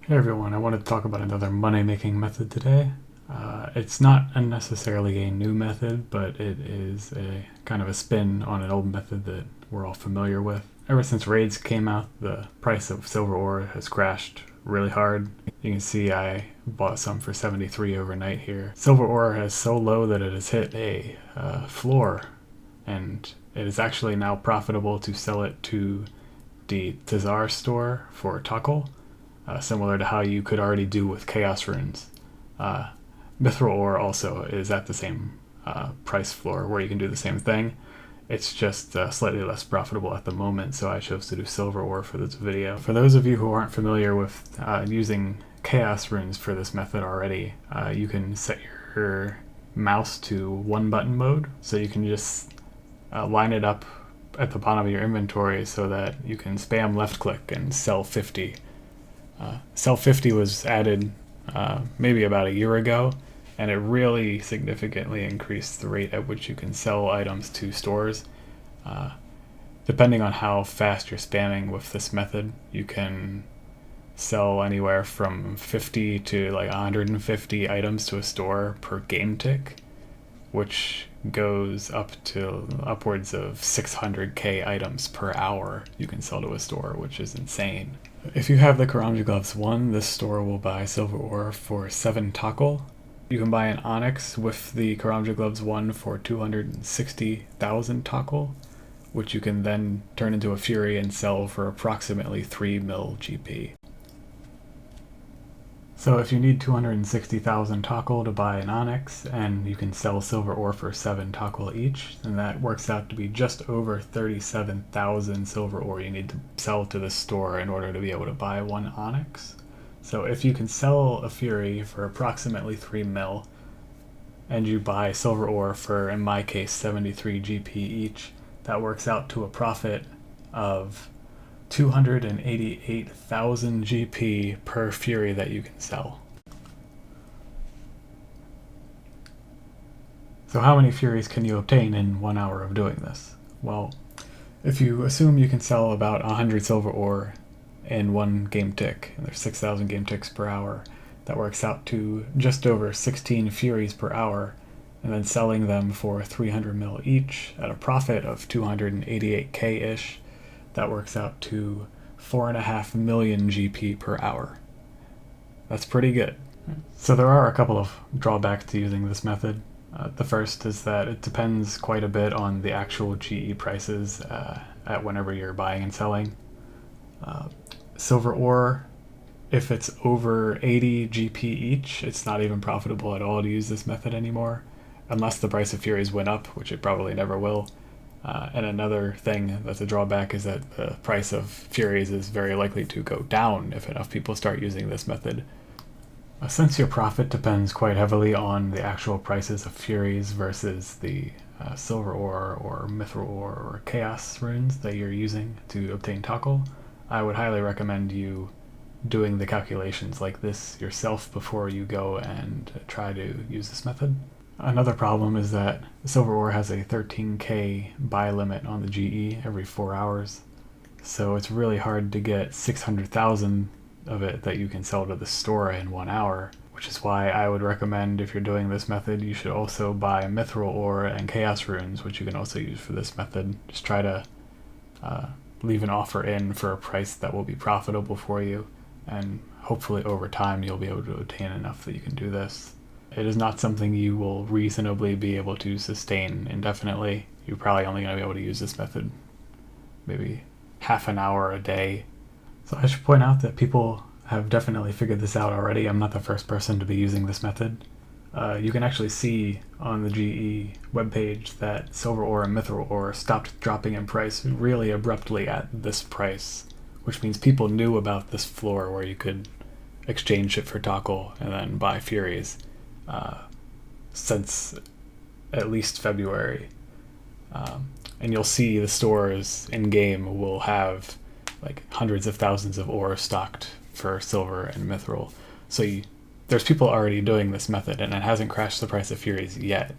Hey everyone, I wanted to talk about another money making method today. It's not necessarily a new method, but it is a kind of a spin on an old method that we're all familiar with. Ever since raids came out, the price of silver ore has crashed really hard. You can see I bought some for 73 overnight here. Silver ore is so low that it has hit a floor, and it is actually now profitable to sell it to the Tazar store for Tokkul. Similar to how you could already do with chaos runes. Mithril ore also is at the same price floor where you can do the same thing. It's just slightly less profitable at the moment, so I chose to do silver ore for this video. For those of you who aren't familiar with using chaos runes for this method already, you can set your mouse to one button mode, so you can just line it up at the bottom of your inventory so that you can spam left click and sell 50. Sell 50 was added maybe about a year ago, and it really significantly increased the rate at which you can sell items to stores. Depending on how fast you're spamming with this method, you can sell anywhere from 50 to like 150 items to a store per game tick, which goes up to upwards of 600k items per hour you can sell to a store, which is insane. If you have the Karamja Gloves 1, this store will buy silver ore for 7 Tokkul. You can buy an onyx with the Karamja Gloves 1 for 260,000 Tokkul, which you can then turn into a Fury and sell for approximately 3 mil GP. So if you need 260,000 Tokkul to buy an onyx, and you can sell silver ore for 7 Tokkul each, then that works out to be just over 37,000 silver ore you need to sell to the store in order to be able to buy one onyx. So if you can sell a Fury for approximately 3 mil, and you buy silver ore for, in my case, 73 GP each, that works out to a profit of 288,000 GP per Fury that you can sell. So how many Furies can you obtain in 1 hour of doing this? Well, if you assume you can sell about 100 silver ore in one game tick, and there's 6,000 game ticks per hour, that works out to just over 16 Furies per hour, and then selling them for 300 mil each at a profit of 288k-ish. That works out to 4.5 million GP per hour. That's pretty good. So there are a couple of drawbacks to using this method. The first is that it depends quite a bit on the actual GE prices at whenever you're buying and selling. Silver ore, if it's over 80 GP each, it's not even profitable at all to use this method anymore, unless the price of Furies went up, which it probably never will. And another thing that's a drawback is that the price of Furies is very likely to go down if enough people start using this method. Since your profit depends quite heavily on the actual prices of Furies versus the silver ore or mithril ore or chaos runes that you're using to obtain Tokkul, I would highly recommend you doing the calculations like this yourself before you go and try to use this method. Another problem is that silver ore has a 13k buy limit on the GE every 4 hours, so it's really hard to get 600,000 of it that you can sell to the store in 1 hour, which is why I would recommend, if you're doing this method, you should also buy mithril ore and chaos runes, which you can also use for this method. Just try to leave an offer in for a price that will be profitable for you, and hopefully over time you'll be able to obtain enough that you can do this. It is not something you will reasonably be able to sustain indefinitely. You're probably only going to be able to use this method maybe half an hour a day. So I should point out that people have definitely figured this out already. I'm not the first person to be using this method. You can actually see on the GE webpage that silver ore and mithril ore stopped dropping in price really abruptly at this price, which means people knew about this floor where you could exchange it for Tokkul and then buy Furies. Since at least February. And you'll see the stores in-game will have like hundreds of thousands of ore stocked for silver and mithril. So there's people already doing this method, and it hasn't crashed the price of Furies yet.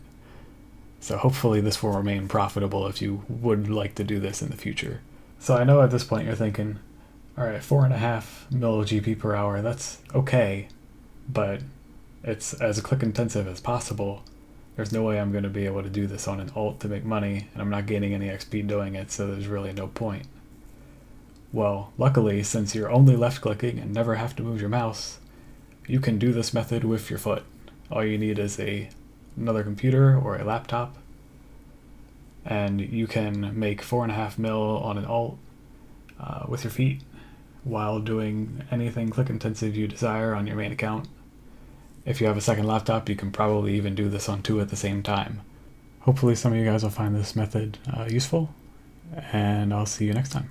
So hopefully this will remain profitable if you would like to do this in the future. So I know at this point you're thinking, Alright, 4.5 mil GP per hour, that's okay, but it's as click intensive as possible. There's no way I'm going to be able to do this on an alt to make money, and I'm not gaining any XP doing it, so there's really no point. Well, luckily, since you're only left clicking and never have to move your mouse, you can do this method with your foot. All you need is another computer or a laptop, and you can make 4.5 mil on an alt with your feet while doing anything click intensive you desire on your main account. If you have a second laptop, you can probably even do this on 2 at the same time. Hopefully some of you guys will find this method useful, and I'll see you next time.